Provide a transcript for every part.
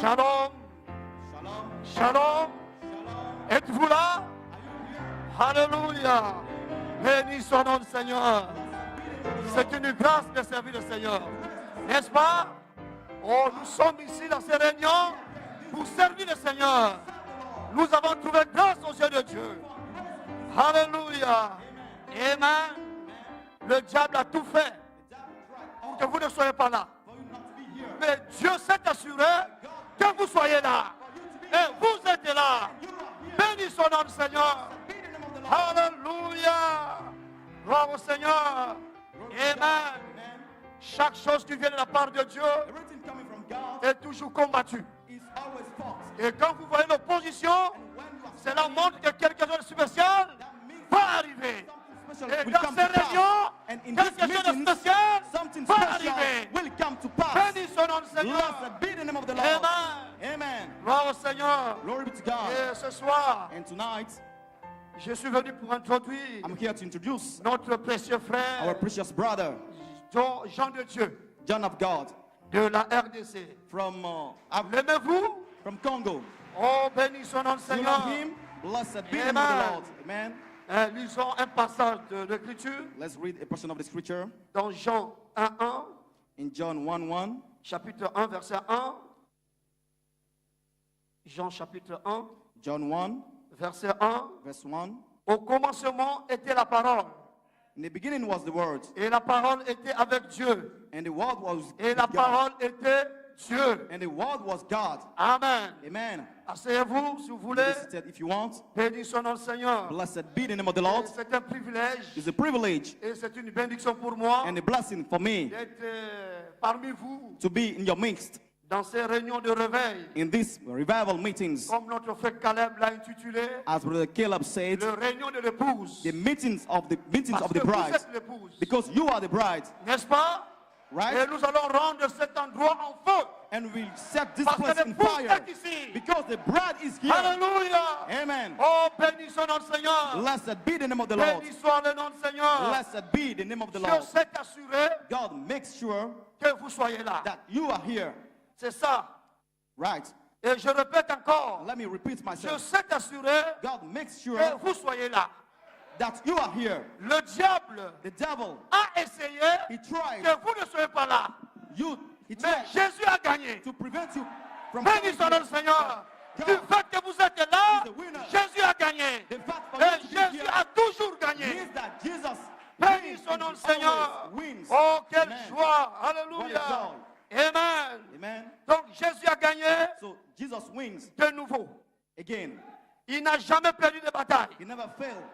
Shalom. Shalom. Êtes-vous là? Alléluia. Béni son nom, Seigneur. C'est une grâce de servir le Seigneur. N'est-ce pas? Oh, nous sommes ici dans ces réunions pour servir le Seigneur. Nous avons trouvé grâce aux yeux de Dieu. Alléluia. Amen. Le diable a tout fait pour que vous ne soyez pas là. Mais Dieu s'est assuré que vous soyez là. Et vous êtes là. Bénis son nom, Seigneur. Alléluia. Gloire au Seigneur. Amen. Chaque chose qui vient de la part de Dieu est toujours combattue. Et quand vous voyez l'opposition, cela montre que quelque chose de spécial va arriver. Et dans ces réunions, quelque chose de spécial va arriver. Bénis son nom, Seigneur. Amen. Gloire au Seigneur. Et ce soir, je suis venu pour introduire notre précieux frère, our precious brother, Jean de Dieu, John of God, de la RDC. from L'aimez-vous? Congo. Oh, bénis son nom, You Seigneur. love him? Blessed be the name of the Lord. Amen. Lisons un passage de l'Écriture Let's read a portion of the scripture dans Jean 1:1, in John 1:1. chapitre 1, verset 1. Jean chapitre 1, John 1, verset 1. verse 1. Au commencement était la parole, In the beginning was the Word, et la parole était avec Dieu, and the Word was et la God, parole était Dieu. and the Word was God. Amen. Amen. Asseyez-vous si vous voulez. This is it, if you want. Bénis son nom, Seigneur. Blessed be the name of the Lord. C'est un privilège It's a privilege et c'est une bénédiction pour moi and a blessing for me d'être parmi vous to be in your midst dans ces réunions de réveil. in these revival meetings. Comme notre frère Caleb l'a intitulé, As Brother Caleb said, le réunion de l'épouse. the meetings of the Parce que vous bride, êtes l'épouse. because you are the bride, N'est-ce pas? right? Et nous allons rendre cet endroit en feu. And we'll set this Parce que place in l'épouse fire est ici. because the bride is here. Alléluia. Amen. Oh, bénis son nom, Seigneur. Blessed be the name of the Lord. Bénis soit le nom, Seigneur. Blessed be the name of the Dieu Lord. s'est assuré God makes sure que vous soyez là. that you are here, C'est ça. right? Et je répète encore. Let me repeat Dieu myself. s'est assuré God makes sure que vous soyez là. that you are here. Le diable The devil, a essayé he tried que vous ne soyez pas là. he Mais tried Jésus a gagné. to prevent you from Bénis son nom, Seigneur. Du fait que vous êtes là, Jésus a gagné. The fact for Et you to be Jésus here a toujours gagné. means that Jesus Bénis son nom, Seigneur. wins. Oh, quelle Amen. joie. What a Alléluia. joy. Amen. Amen. Donc Jésus a gagné So Jesus wins de nouveau. again. Il n'a jamais perdu de bataille. He never failed.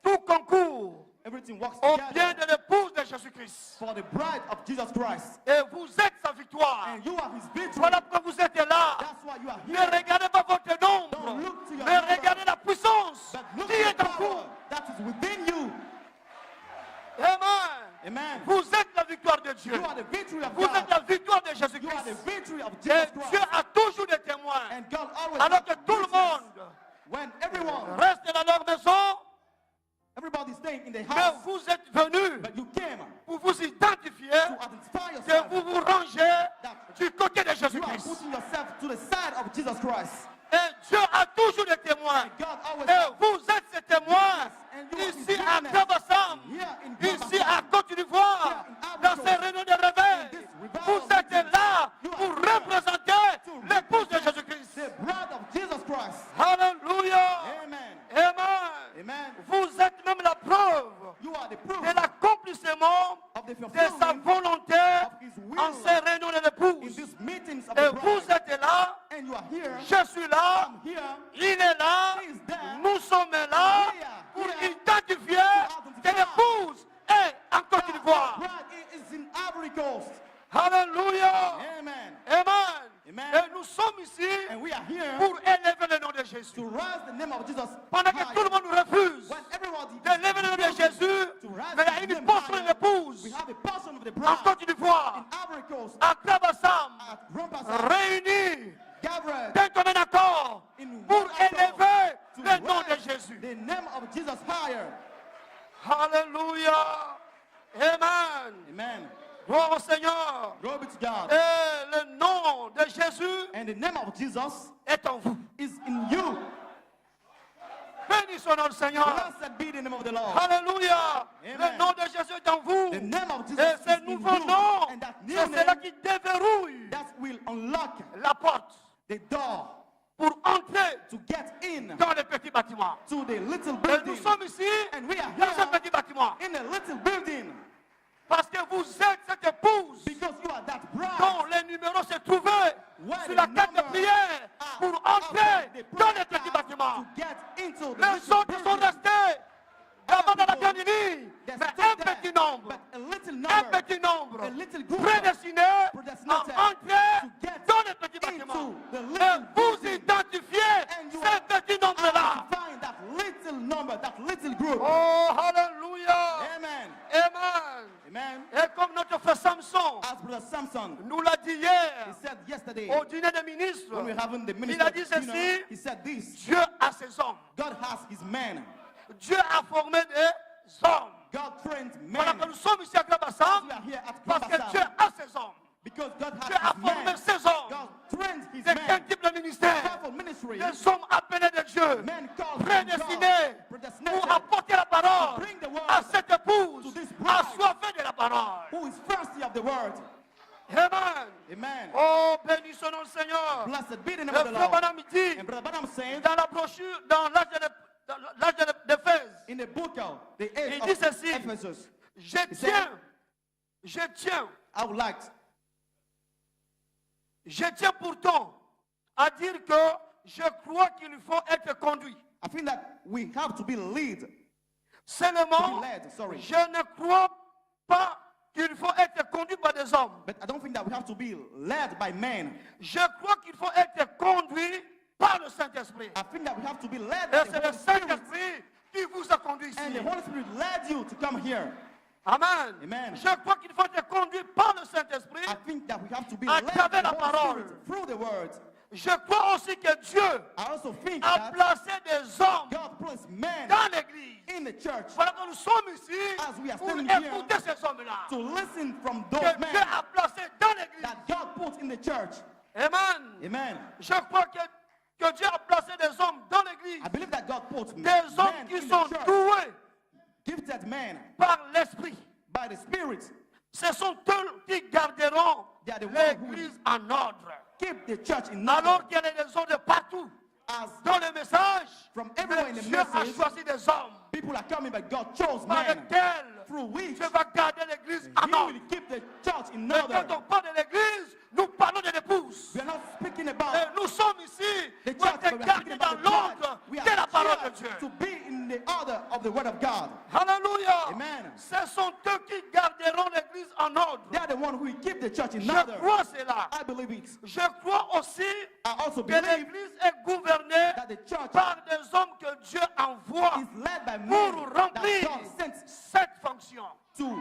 Tout concourt Everything works au bien together de l'épouse de Jésus-Christ. for the bride of Jesus Christ. Et vous êtes sa victoire. And you are his victory. Voilà pourquoi vous êtes là. That's why you are Ne here. regardez pas votre nombre, Don't look to your mais number, regardez la puissance but look qui at est the en vous. power that is within you. Amen. Amen. Vous êtes la victoire de Dieu. You are the victory of Vous êtes God. la victoire de You are the Jésus-Christ. victory of Et Jesus Dieu Christ. a toujours des témoins. And God always Alors que has tout le witness. monde When everyone, reste dans leur maison, everybody is staying in the mais house, vous êtes venus but you came pour vous identifier to identify que yourself. vous vous rangez du côté de You are Jésus-Christ. putting yourself to the side of Jesus Christ. Et Dieu a toujours des témoins. God always Et has vous êtes ces témoins and you are his ici à witness. Kabassam, Here in ici Kabassam. à Côte d'Ivoire, Here in dans Africa. ces réunions de réveil. In this revival Vous êtes meeting. là You are pour here représenter to l'épouse de represent Jésus-Christ. the bride of Jesus Christ. Alléluia. Amen. Amen. Amen. Vous êtes même la preuve You are the proof de l'accomplissement of the de sa fulfillment volonté of his will en ces réunions de in l'épouse. these meetings of Et the vous bride. êtes là, And you are here. je suis là, I'm here. il est là, He is there. nous sommes là pour identifier que l'épouse est en Côte d'Ivoire. Bride is in Ivory Coast. Alléluia. Amen. Amen. Amen. Et nous sommes ici And we are here pour élever le nom de Jésus. to raise the name of Jesus Pendant que higher. tout le monde nous refuse When everybody d'élever le nom de Jésus, to raise mais il y a his une name portion de higher, l'épouse we have a portion of the en bride Côte d'Ivoire, in Ivory Coast à Kabassam, at Rompasa, réunis gathered d'un commun accord in pour one accord élever to le nom de raise Jésus. the name of Jesus higher. Alléluia. Amen. Amen. Gloire au Seigneur. Glory be to God. Et le nom de Jésus Jésus And the name of Jesus est en vous. is in you. Béni soit le Seigneur. Blessed be the name of the Lord. Alléluia. Amen. Le nom de Jésus est en vous. The name of Jesus Et is ce in nouveau you. nom, And that new c'est cela name qui déverrouille that will unlock la porte the door pour entrer to get in dans les petits bâtiments. to the little Et nous building. sommes ici And we are dans un here petit bâtiment. in a little building Parce que vous êtes cette épouse because you are that bride. dont les numéros se trouvaient Where sur the la carte de numbers prière are pour up entrer the dans prayer les petits card bâtiments. to get into the Les little autres sont building. restés là-bas dans la grande ligne, They mais stood un there, petit nombre, but a little un number, petit nombre, a little group prédestiné à predestinated entrer to get dans les petits bâtiments. into the Et little vous building. identifiez And you ces petits nombres-là. find that little number, that little group. Oh, hallelujah. Amen. Amen. Amen. Et comme notre frère Samson As Brother Samson, nous l'a dit he hier said yesterday, au dîner des ministres, when we're having the il minister a dit dinner, ceci: he said this: Dieu a ses hommes. God has his men. Dieu a formé des hommes. God trained Voilà men. que nous sommes ici à Grabassam We are here at parce que Dieu Grabasam a ses hommes. because God Dieu a has his formé men. ses hommes. God trained his C'est quel men. type de ministère? Powerful ministry. Des hommes appelés de Dieu, Men called from prédestinés God, predestinated, pour apporter la parole to bring the word à cette épouse to this bride. assoiffée de la parole. who is thirsty of the word. Amen. Amen. Oh, béni son nom le Seigneur. Blessed be the name Le of the frère Lord. Branham dit And Brother Branham said dans la brochure, dans l'âge d'Éphèse, in the book of the age il of dit ceci: Ephesus, je tiens I would like pourtant à dire que je crois qu'il faut être conduit. I think that we have to be led. Seulement, To be led, sorry. je ne crois pas qu'il faut être conduit par des hommes. But I don't think that we have to be led by men. Je crois qu'il faut être conduit par le Saint-Esprit. I think that we have to be led Et by c'est the le Holy Spirit. Saint-Esprit qui vous a conduit ici. And the Holy Spirit led you to come here. Amen. Amen. Je crois qu'il faut être conduit par le Saint-Esprit. I think that we have to be À led by travers the la Holy parole. Spirit through the word. Je crois aussi que Dieu I also think a that placé des hommes God placed men dans l'Église. in the church Voilà que nous sommes ici As we are pour standing here écouter ces hommes-là. to listen from those Que men Dieu a placés dans l'Église. that God put in the church. Amen. Amen. Je crois que Dieu a placé des hommes dans l'Église. I believe that God put Des men hommes qui in sont the church, doués gifted men par l'Esprit. by the Spirit. Ce sont eux qui garderont They are the ones l'Église en ordre. Keep the church in Alors order. qu'il y a des hommes de partout. As Dans le message, from everywhere in the Dieu a message, choisi des hommes people are coming, but God chose par men lesquels through which Dieu va garder l'Église en He ordre. will keep the church in Mais quand order. on parle de l'Église, nous parlons de l'épouse. We are not speaking Et about nous sommes ici the pour church, but être we are gardés speaking dans about the l'ordre church. We de la parole are de Dieu. here to be in the order of the word of God. Alléluia. Amen. Ce sont eux qui garderont l'Église en ordre. They are the one who will keep the church in Je order. crois cela. I believe it. Je crois aussi I also que believe l'Église est gouvernée that the church par des hommes que Dieu envoie is led by men pour that remplir God sent cette fonction. to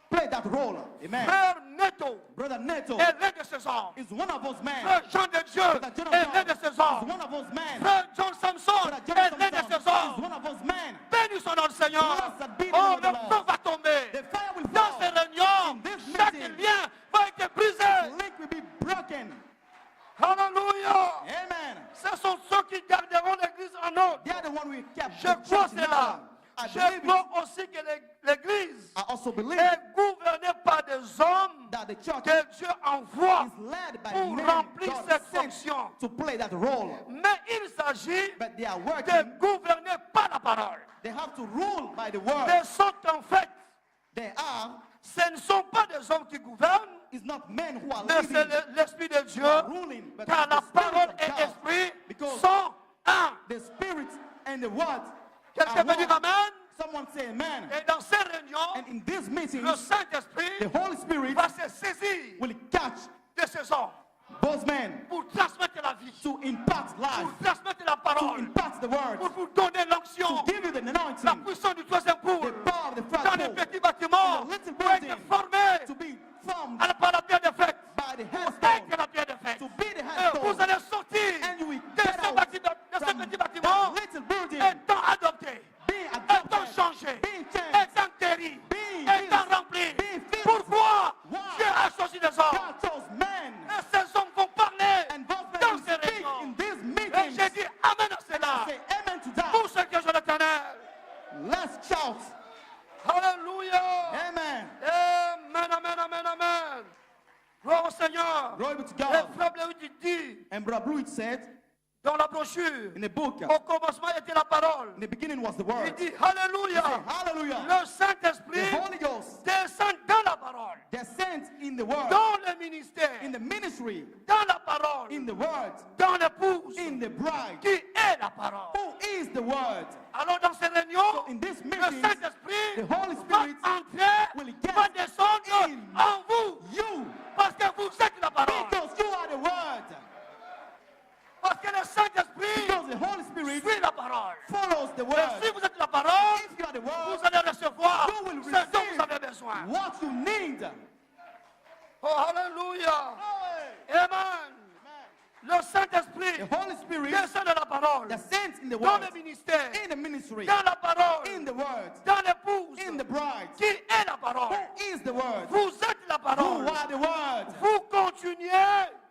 play that role. Amen. Frère Neto Brother Neto est l'un de ces hommes. is one of those men. Frère Jean de Dieu Brother John of est l'un God de ces is hommes. one of those men. Frère John Samson Brother John est l'un de Samson ces is hommes. one of those men. Bénis son nom, Seigneur. Blessed be the Oh, name of the le Lord. feu va tomber. The fire will Dans fall. ces réunions, In this chaque meeting, lien va être brisé. link will be broken. Alléluia. Amen. Ce sont ceux qui garderont l'Église en ordre. They are the one who kept Je the crois church in cela. order. I Je believe crois it. aussi que l'Église I also believe est gouvernée par des hommes that the church que Dieu envoie is led by pour men remplir God cette sent fonction. to play that role. Mais il s'agit But they are de working. gouverner par la parole. They have to rule by the word. Ils sont en fait, They are. ce ne sont pas des hommes qui gouvernent, It's not men who are mais leading, c'est l'Esprit de Dieu, who are ruling, but car the la Spirit parole of et God. l'Esprit Because sont un. the Spirit and the word Quelqu'un are peut dire one. Amen? Someone say amen. Et dans ces réunions, And in this meeting, le Saint-Esprit the Holy Spirit va se saisir will catch de ces hommes those men pour transmettre la vie, to impart pour life, transmettre la to parole, impart the word, pour vous donner l'onction, to give you the la anointing, puissance du troisième the poule, power of the dans les first petits bâtiments, in the little pour être building, formés to be formed par la pierre de fête, by the pour headstone, être la pierre de fête. to be the Et vous headstone, allez sortir and you will de get ce out petit from bâtiment, that little building, étant adopté, being étant adopted, changé, being changed, étant guéri, being étant healed, rempli. being filled. Pourquoi Why? Dieu a choisi des hommes? God chose men. Et ces hommes vont pas Seigneur. Glory be to Et God. Frère Bleuit dit And Brother Blue said dans la brochure, in the book, au commencement était la parole. in the beginning was the Il word. dit He Alléluia. said, hallelujah. Le The Saint-Esprit Holy Ghost descend dans la parole, descends in the word, dans le ministère, in the ministry, dans la parole, in the word, dans l'épouse, in the bride. qui est la parole. Who is the word? Alors dans ces réunions, So in this le meeting, Saint-Esprit the Holy va Spirit entrer, will get va descendre in en vous, you, parce que vous êtes la parole. because you are the word. Parce que le Saint-Esprit Because the Holy Spirit suit la parole. follows the Et word. si vous êtes la parole, If you are the vous word, allez recevoir you will ce dont vous receive avez besoin. what you need. Oh, Alléluia. Amen. Le Saint-Esprit The Holy Spirit descend de la parole, descends in the dans word, le ministère, in the ministry, dans la parole, in the word, dans l'épouse, in the bride. qui est la parole. Who is the word? Vous êtes la You parole. are the word. Vous continuez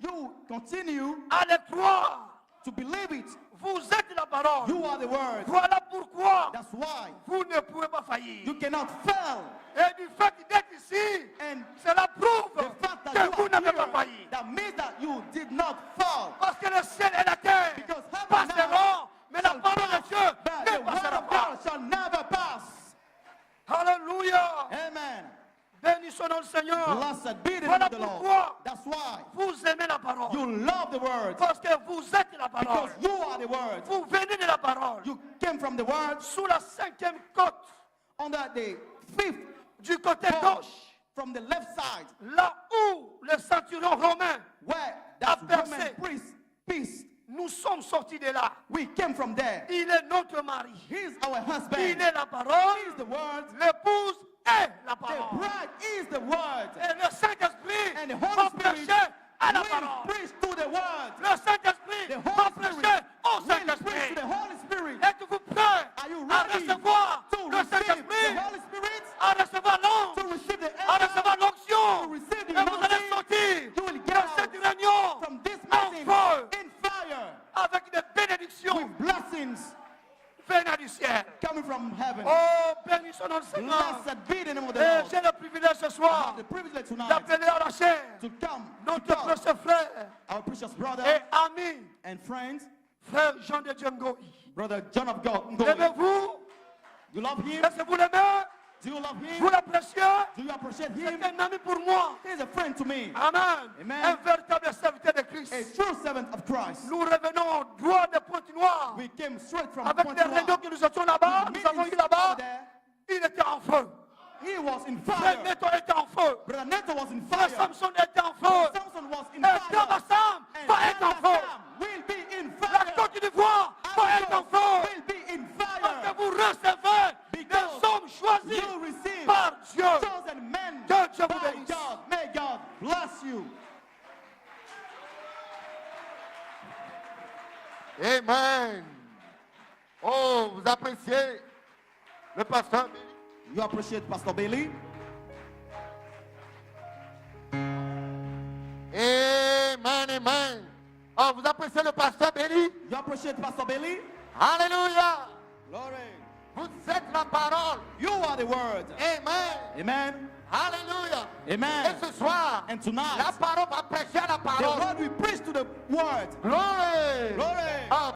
You continue à le croire. to believe it. Vous êtes la parole. You are the word. Voilà pourquoi That's why vous ne pouvez pas faillir. you cannot fail. Et du fait d'être ici, And cela prouve the fact that que vous you n'avez pas are failli. here, that means that you did not fall. Parce que le ciel et la terre Because heaven passeront, mais la shall parole pass, de Dieu but ne the word passera of pas. God shall never pass. Alléluia. Amen. Bénissons le Seigneur. Blessed be the name Voilà of the Lord. pourquoi That's why vous aimez la parole. you love the word. Parce que vous êtes la parole. Because you are the word. Vous venez de la parole. You came from the word Sous la 5e côte, under the fifth du côté pole gauche, from the left side, là où le centurion romain, where that percé. Roman priest, peace, nous sommes sortis de là. we came from there. Il est notre mari. He's our Il husband. est la parole. He is the word. L'épouse est la The parole. bride is the word. Et le Saint-Esprit And the va Holy Spirit prêcher à la will parole. preach to the word. Le Saint-Esprit The va Holy prêcher Spirit au will preach to Saint-Esprit. the Holy Spirit. Êtes-vous prêts Are you à ready recevoir to le receive the Saint-Esprit, Holy Spirit? à recevoir To l'onction, receive the à recevoir angel? l'onction? To receive the Et vous allez anointing? sortir You will de get out cette réunion from this en meeting feu in fire avec des bénédictions with blessings venant du ciel. coming from heaven. Oh, bénissons notre Seigneur. Blessed be the name of the Et Lord. j'ai le privilège ce I soir have the privilege tonight d'appeler à la chair to come notre to God, précieux frère our precious brother et ami, and friend, frère Jean de Django. Brother John of God. Aimez-vous? You love him? Est-ce que vous l'aimez? Do you love Vous him? l'appréciez? Do you appreciate C'est him? un ami pour moi. He's a friend to me, Amen. Amen. Un véritable serviteur de a Christ. true servant of Christ. Nous revenons droit de Pointe-Noire. We came straight from Avec les réunions Pointe-Noire. que nous étions là-bas, nous avons eu là-bas, il était en feu. He was in Frère fire. Neto était en feu. Brother Neto was in Frère fire. Samson était en feu. Samson was in Et fire. Damasam And va être en feu. Sam will be in La fire. Côte d'Ivoire va être en feu. Will be in Parce que fire. vous recevez Because des hommes choisis You receive par Dieu. chosen men Que Dieu vous by bénisse. God. May God bless you. Amen. Oh, vous appréciez le pasteur Billy? You appreciate Pastor Bailey? Amen, amen. Oh, vous appréciez le pasteur Billy? You appreciate Pastor Bailey? Alléluia. Glory. Vous êtes la parole. You are the word. Amen. Amen. Alléluia. Amen. Et ce soir, And tonight, la parole va prêcher à la the parole. word we preach to the word. Glory. Glory. Ah,